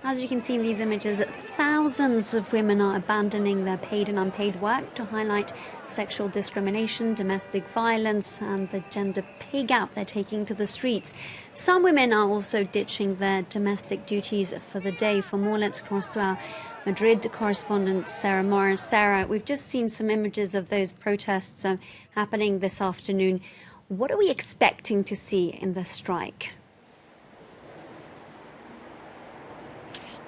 As you can see in these images, thousands of women are abandoning their paid and unpaid work to highlight sexual discrimination, domestic violence and the gender pay gap. They're taking to the streets. Some women are also ditching their domestic duties for the day. For more, let's cross to our Madrid correspondent Sarah Morris. Sarah, we've just seen some images of those protests happening this afternoon. What are we expecting to see in the strike?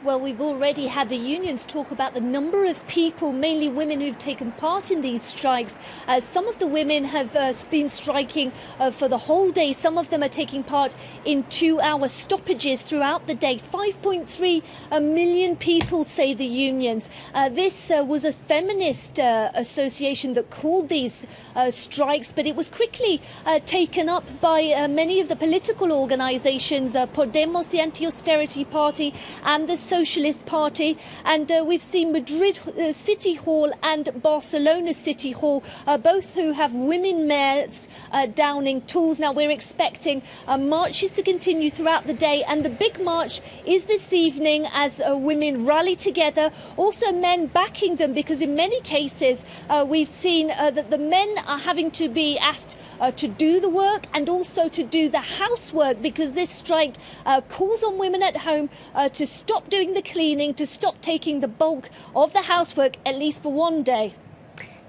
Well, we've already had the unions talk about the number of people, mainly women, who've taken part in these strikes. Some of the women have been striking for the whole day. Some of them are taking part in 2-hour stoppages throughout the day. 5.3 million people, say the unions. This was a feminist association that called these strikes, but it was quickly taken up by many of the political organisations, Podemos, the anti-austerity party, and the Socialist Party, and we've seen Madrid City Hall and Barcelona City Hall, both who have women mayors downing tools. Now we're expecting marches to continue throughout the day, and the big march is this evening as women rally together, also men backing them, because in many cases we've seen that the men are having to be asked to do the work and also to do the housework, because this strike calls on women at home to stop doing the cleaning, to stop taking the bulk of the housework, at least for one day.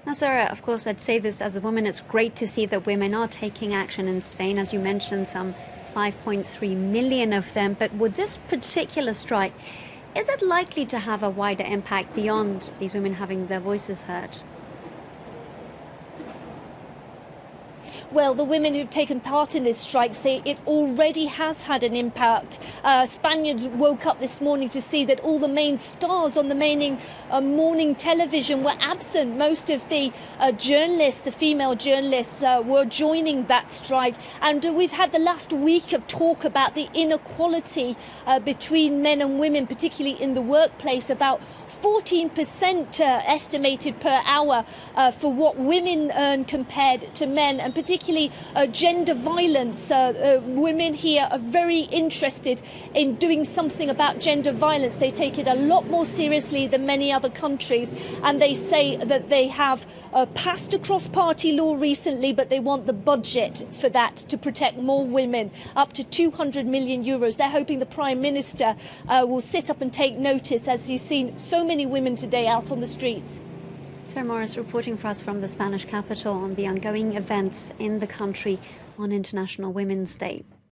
Now, Sarah, of course, I'd say this as a woman, it's great to see that women are taking action in Spain. As you mentioned, some 5.3 million of them. But with this particular strike, is it likely to have a wider impact beyond these women having their voices heard? Well, the women who've taken part in this strike say it already has had an impact. Spaniards woke up this morning to see that all the main stars on the morning television were absent. Most of the journalists, the female journalists, were joining that strike. And we've had the last week of talk about the inequality between men and women, particularly in the workplace. About 14% estimated per hour for what women earn compared to men, and particularly gender violence. Women here are very interested in doing something about gender violence. They take it a lot more seriously than many other countries, and they say that they have passed a cross-party law recently, but they want the budget for that to protect more women, up to 200 million euros. They're hoping the Prime Minister will sit up and take notice, as he's seen so many women today out on the streets. Sarah Morris reporting for us from the Spanish capital on the ongoing events in the country on International Women's Day.